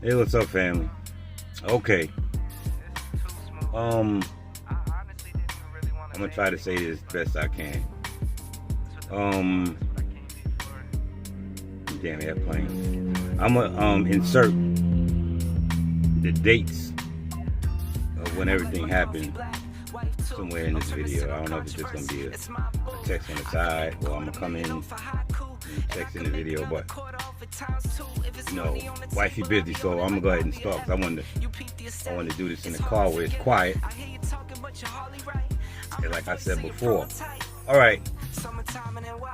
Hey, what's up, family? Okay. I'm gonna try to say this best I can. Damn airplane. I'm gonna insert the dates of when everything happened somewhere in this video. I don't know if it's just gonna be a text on the side, or I'm gonna come in and text in the video, but wifey busy, so I'm gonna go ahead and start because I wanted to do this in the car where it's quiet. And like I said before, all right.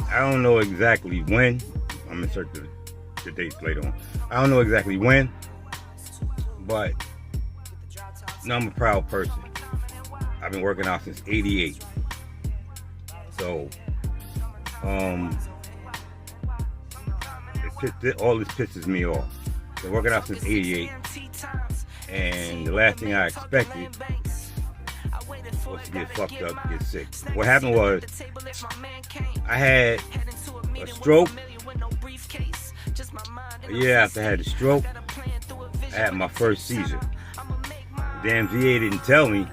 I don't know exactly when. I'm gonna insert the dates later on. I don't know exactly when, but I'm a proud person. I've been working out since '88, so all this pisses me off. Been working out since '88, and the last thing I expected was to get fucked up, get sick. What happened was I had a stroke. A year after I had the stroke, I had my first seizure. Damn VA didn't tell me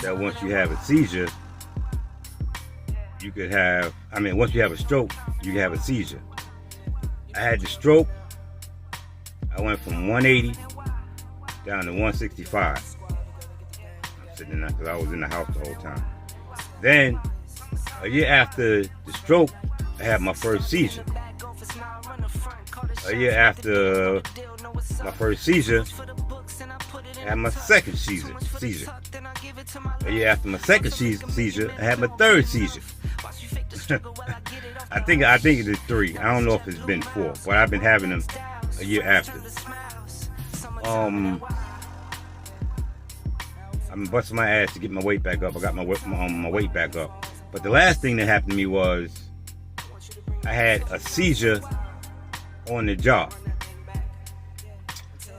that once you have a seizure, you could have, once you have a stroke, you can have a seizure. I had the stroke. I went from 180 down to 165. I'm sitting there because I was in the house the whole time. Then, a year after the stroke, I had my first seizure. A year after my first seizure, I had my second seizure. A year after my second seizure, I had my third seizure. I think it is 3. I don't know if it's been 4, but I've been having them a year after. I've been busting my ass to get my weight back up. I got my weight back up. But the last thing that happened to me was I had a seizure on the job.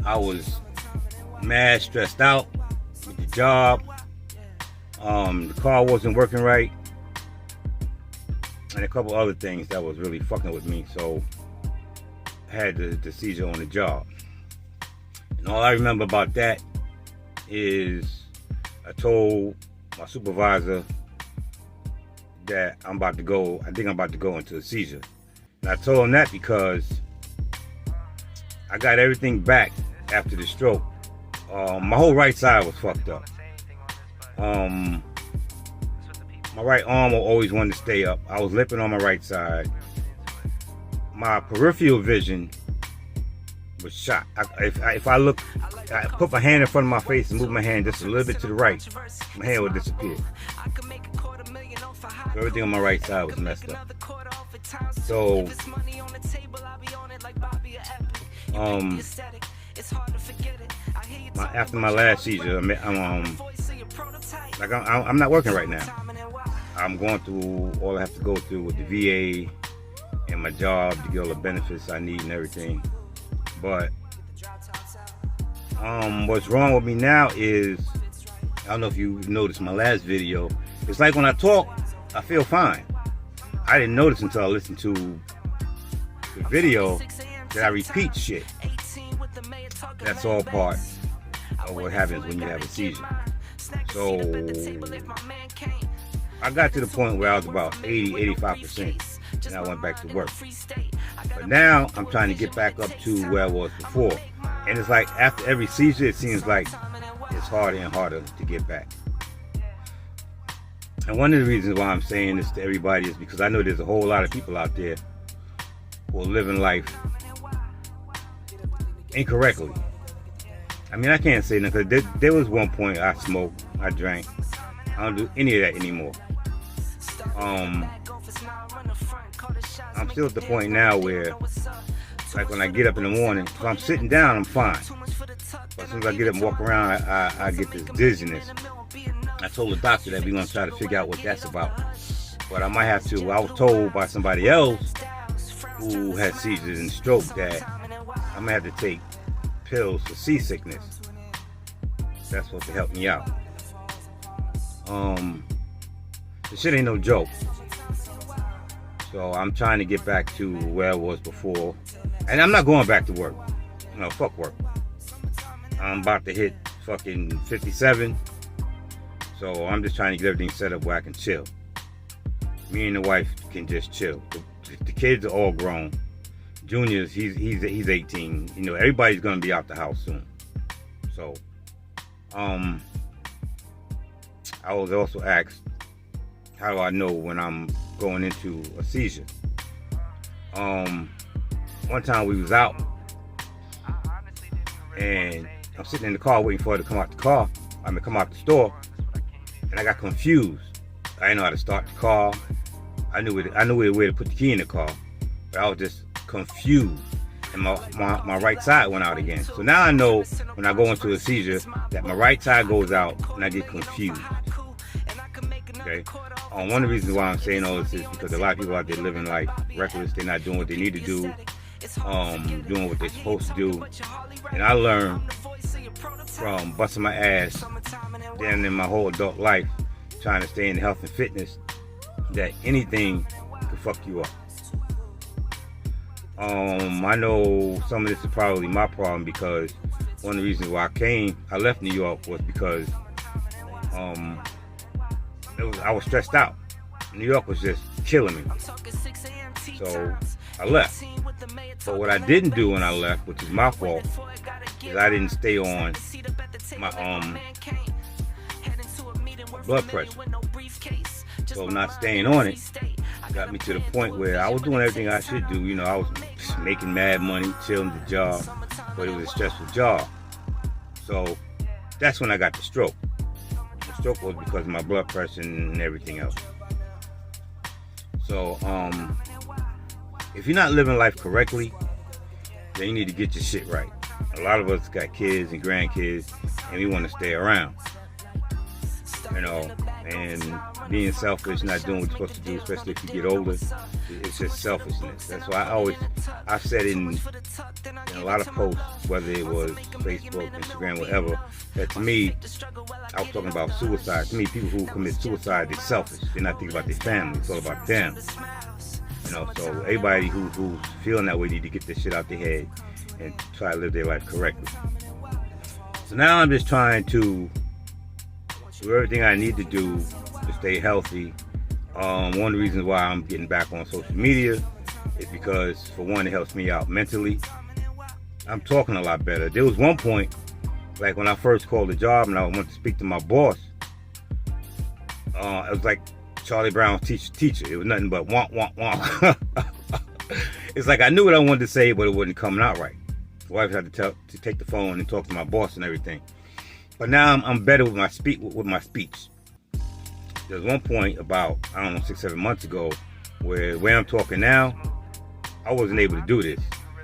I was mad stressed out with the job. The car wasn't working right, and a couple other things that was really fucking with me. So I had the seizure on the job. And all I remember about that is I told my supervisor that I think I'm about to go into a seizure. And I told him that because I got everything back after the stroke. My whole right side was fucked up. My right arm always wanted to stay up. I was limping on my right side. My peripheral vision was shot. If I put my hand in front of my face and move my hand just a little bit to the right, my hand would disappear. So everything on my right side was messed up. So after my last seizure, I'm not working right now. I'm going through all I have to go through with the VA and my job to get all the benefits I need and everything. But what's wrong with me now is, I don't know if you noticed my last video, it's like when I talk, I feel fine. I didn't notice until I listened to the video that I repeat shit. That's all part of what happens when you have a seizure. So I got to the point where I was about 80-85%, and I went back to work. But now I'm trying to get back up to where I was before. And it's like after every seizure, it seems like it's harder and harder to get back. And one of the reasons why I'm saying this to everybody is because I know there's a whole lot of people out there who are living life incorrectly. I can't say nothing, because there was one point I smoked, I drank. I don't do any of that anymore. I'm still at the point now where, like when I get up in the morning, if I'm sitting down, I'm fine. But as soon as I get up and walk around, I get this dizziness. I told the doctor that we're going to try to figure out what that's about. But I might have to. I was told by somebody else who had seizures and stroke that I might have to take pills for seasickness. That's supposed to help me out. This shit ain't no joke. So I'm trying to get back to where I was before. And I'm not going back to work. No, fuck work. I'm about to hit fucking 57. So I'm just trying to get everything set up where I can chill. Me and the wife can just chill. The kids are all grown. Junior's, he's 18. You know, everybody's gonna be out the house soon. So, I was also asked, how do I know when I'm going into a seizure? One time we was out, and I'm sitting in the car waiting for her to come out the car. Come out the store, and I got confused. I didn't know how to start the car. I knew where to put the key in the car, but I was just confused, and my right side went out again. So now I know when I go into a seizure that my right side goes out and I get confused. Okay. One of the reasons why I'm saying all this is because a lot of people out there living life reckless. They're not doing what they need to do, doing what they're supposed to do. And I learned from busting my ass down in my whole adult life, trying to stay in health and fitness, that anything can fuck you up. I know some of this is probably my problem, because one of the reasons why I left New York was because I was stressed out. New York was just killing me. So I left. But what I didn't do when I left, which is my fault, is I didn't stay on my blood pressure. So not staying on it got me to the point where I was doing everything I should do. You know, I was making mad money, chilling the job, but it was a stressful job. So that's when I got the stroke. The stroke was because of my blood pressure and everything else. So if you're not living life correctly, then you need to get your shit right. A lot of us got kids and grandkids, and we want to stay around. You know, and being selfish, not doing what you're supposed to do, especially if you get older, it's just selfishness. That's why I've said in a lot of posts, whether it was Facebook, Instagram, whatever, that to me, I was talking about suicide. To me, people who commit suicide, they're selfish. They're not thinking about their family. It's all about them. You know, so everybody who's feeling that way need to get this shit out their head and try to live their life correctly. So now I'm just trying to do everything I need to do to stay healthy. One of the reasons why I'm getting back on social media is because, for one, it helps me out mentally. I'm talking a lot better. There was one point, like when I first called the job and I wanted to speak to my boss, it was like Charlie Brown's teacher. It was nothing but womp, womp, womp. It's like I knew what I wanted to say, but it wasn't coming out right. The wife had to take the phone and talk to my boss and everything. But now I'm better with my speech. There's one point about, 6-7 months ago, where I'm talking now, I wasn't able to do this.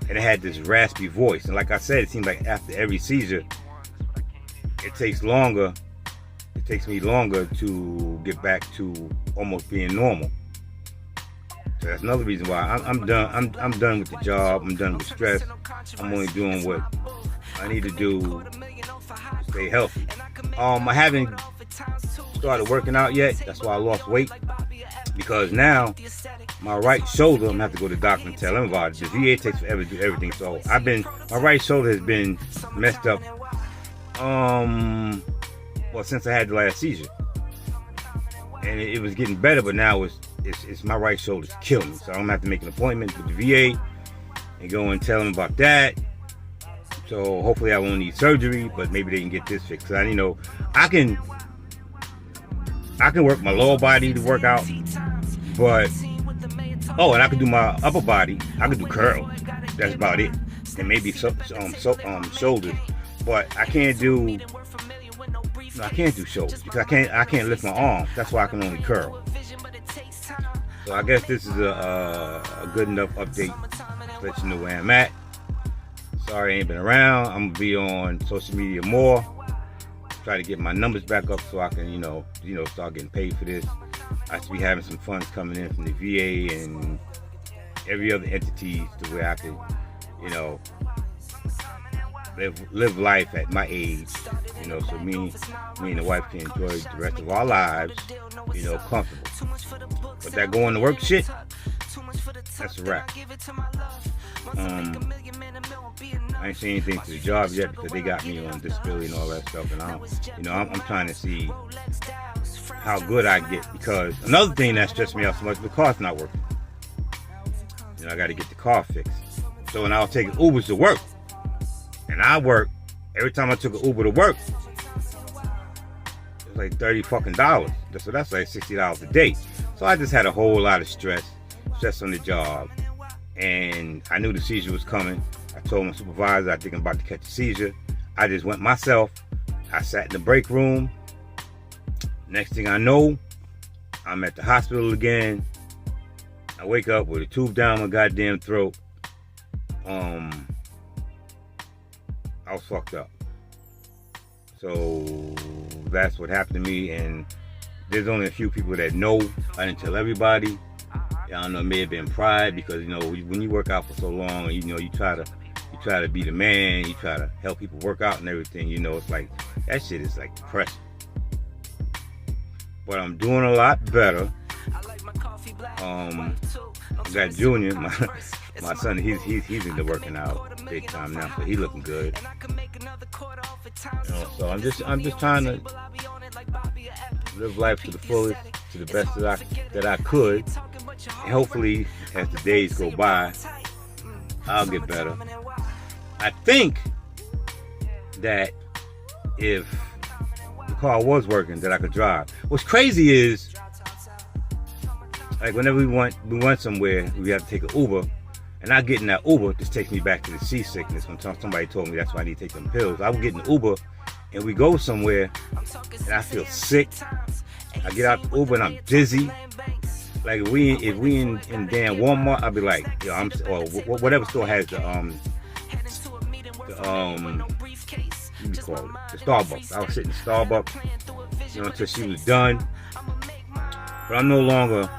And it had this raspy voice. And like I said, it seems like after every seizure, it takes me longer to get back to almost being normal. So that's another reason why I'm done. I'm done with the job. I'm done with stress. I'm only doing what I need to do to stay healthy. I haven't started working out yet. That's why I lost weight, because now my right shoulder, I'm gonna have to go to the doctor and tell him about it. The VA takes forever to do everything. So my right shoulder has been messed up since I had the last seizure, and it was getting better, but now it's my right shoulder's killing me. So I'm gonna have to make an appointment with the VA and go and tell them about that. So hopefully I won't need surgery, but maybe they can get this fixed. I can work my lower body to work out, but and I can do my upper body. I can do curls. That's about it, and maybe shoulders. But I can't do shoulders because I can't lift my arms. That's why I can only curl. So I guess this is a good enough update to let you know where I'm at. Sorry I ain't been around. I'm gonna be on social media more. Try to get my numbers back up so I can, start getting paid for this. I should be having some funds coming in from the VA and every other entity to where I could, live life at my age. So me and the wife can enjoy the rest of our lives, comfortable. But that going to work shit, that's a wrap. I ain't seen anything to the job yet because they got me on disability and all that stuff. And I'm trying to see how good I get, because another thing that stressed me out so much, the car's not working. I got to get the car fixed. So when I was taking Ubers to work, and I work, every time I took an Uber to work, it was like $30 fucking. So that's like $60 a day. So I just had a whole lot of stress on the job, and I knew the seizure was coming. I told my supervisor, I think I'm about to catch a seizure. I just went myself. I sat in the break room. Next thing I know, I'm at the hospital again. I wake up with a tube down my goddamn throat. I was fucked up. So that's what happened to me, and there's only a few people that know. I didn't tell everybody. I don't know, it may have been pride, because when you work out for so long, and you try to be the man, you try to help people work out and everything, it's like that shit is like depressing. But I'm doing a lot better. I got Junior, my son, he's into working out big time now, so he looking good. So I'm just trying to live life to the fullest, to the best that I could. And hopefully, as the days go by, I'll get better. I think that if the car was working, that I could drive. What's crazy is, like, whenever we went somewhere, we have to take an Uber, and I get in that Uber, this takes me back to the seasickness. When somebody told me that's why I need to take them pills. I would get in the Uber, and we go somewhere, and I feel sick. I get out the Uber, and I'm dizzy. Like, if we in damn Walmart, I'll be like, or whatever store has the Starbucks. I was sitting in Starbucks, until she was done. But I'm no longer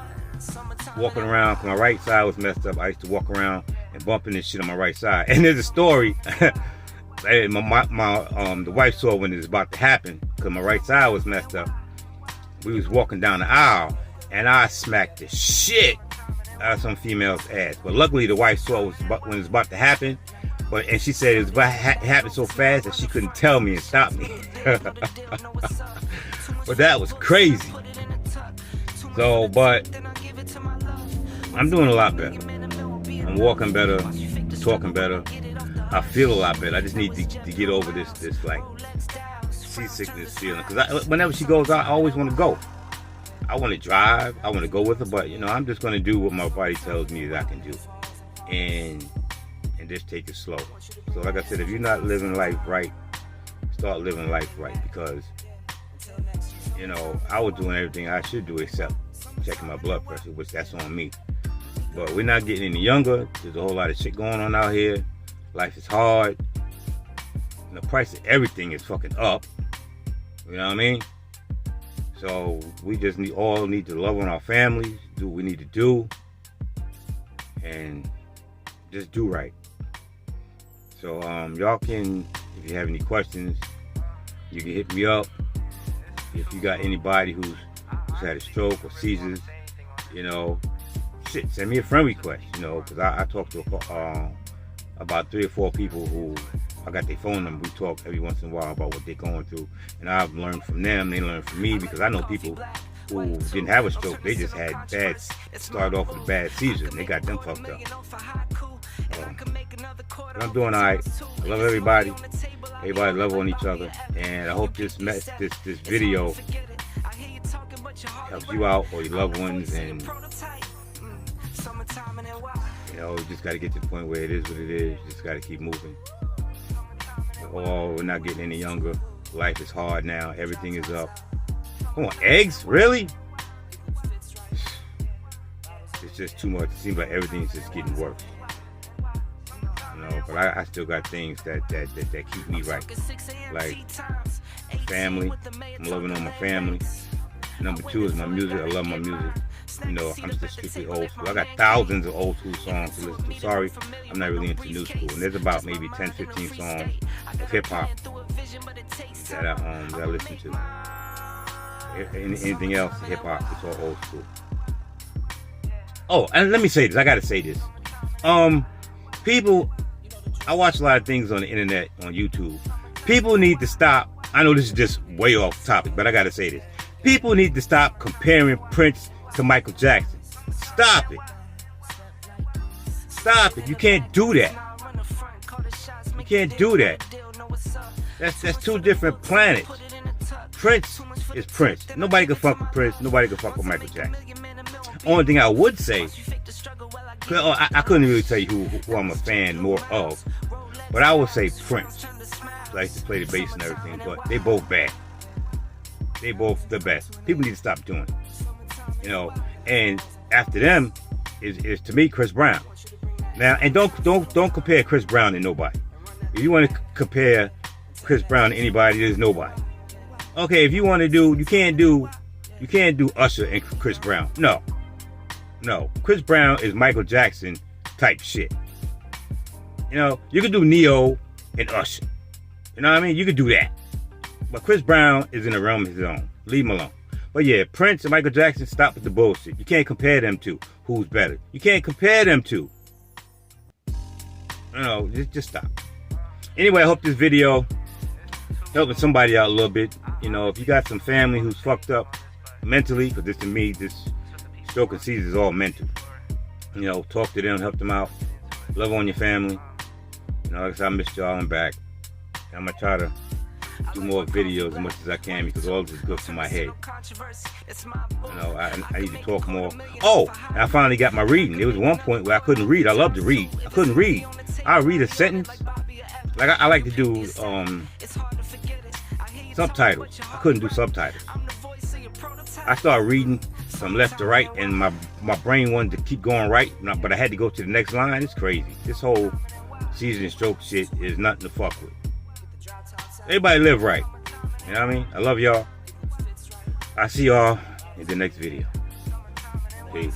walking around, because my right side was messed up. I used to walk around and bump into shit on my right side. And there's a story. The wife saw when it was about to happen, because my right side was messed up. We was walking down the aisle, and I smacked the shit out of some female's ass. But luckily, the wife saw when it was about to happen. And she said it happened so fast that she couldn't tell me and stop me. But that was crazy. So, but I'm doing a lot better. I'm walking better, talking better. I feel a lot better. I just need to get over this like seasickness feeling. Because whenever she goes out, I always want to go. I want to drive. I want to go with her. But I'm just going to do what my body tells me that I can do, and just take it slow. So, like I said, if you're not living life right, start living life right. Because I was doing everything I should do except checking my blood pressure, which that's on me. But we're not getting any younger. There's a whole lot of shit going on out here. Life is hard. And the price of everything is fucking up. You know what I mean? So we just all need to love on our families, do what we need to do, and just do right. So y'all can, if you have any questions, you can hit me up. If you got anybody who's had a stroke or seizures, send me a friend request, because I talk to about 3 or 4 people who I got their phone number. We talk every once in a while about what they're going through, and I've learned from them. They learned from me, because I know people who didn't have a stroke. They just had started off with a bad seizure, and they got them fucked up. But I'm doing all right. I love everybody. Everybody love on each other, and I hope this video helps you out or your loved ones. And you just got to get to the point where it is what it is. You just got to keep moving. We're not getting any younger. Life is hard now. Everything is up. Come on, eggs? Really? It's just too much. It seems like everything's just getting worse. But I still got things that keep me right. Like family. I'm loving on my family. Number 2 is my music. I love my music. I'm just strictly old school. I got thousands of old school songs to listen to. Sorry, I'm not really into new school. And there's about maybe 10, 15 songs of hip hop that I listen to. Anything else, hip hop, it's all old school. Oh, and let me say this. I gotta say this. People I watch a lot of things on the internet, on YouTube. People need to stop. I know this is just way off topic, but I gotta say this. People need to stop comparing Prince to Michael Jackson. Stop it. Stop it. You can't do that. You can't do that. That's two different planets. Prince is Prince. Nobody can fuck with Prince. Nobody can fuck with Michael Jackson. Only thing I would say, I couldn't really tell you who I'm a fan more of, but I would say Prince. I used to play the bass and everything, but they both bad. They both the best. People need to stop doing it. You know, and after them is to me Chris Brown. Now, and don't compare Chris Brown to nobody. If you want to compare Chris Brown to anybody, there's nobody. Okay, if you want to do, you can't do Usher and Chris Brown. No. Chris Brown is Michael Jackson type shit. You know, you can do Neo and Usher. You know what I mean? You could do that. But Chris Brown is in a realm of his own. Leave him alone. But yeah, Prince and Michael Jackson, stop with the bullshit. You can't compare them two. Who's better? You can't compare them two. You know, just stop. Anyway, I hope this video helping somebody out a little bit. You know, if you got some family who's fucked up mentally, because this to me, this stroke and seizure is all mental. You know, talk to them, help them out. Love on your family. You know, like I said, I missed y'all. I'm back. I'm going to try to do more videos as much as I can because all this is good for my head. You know, I need to talk more. Oh, and I finally got my reading. There was one point where I couldn't read. I love to read. I couldn't read. I'll read a sentence. Like I like to do subtitles. I couldn't do subtitles. I started reading from left to right and my brain wanted to keep going right, but I had to go to the next line. It's crazy. This whole seizure and stroke shit is nothing to fuck with. Everybody live right. You know what I mean? I love y'all. I'll see y'all in the next video. Peace.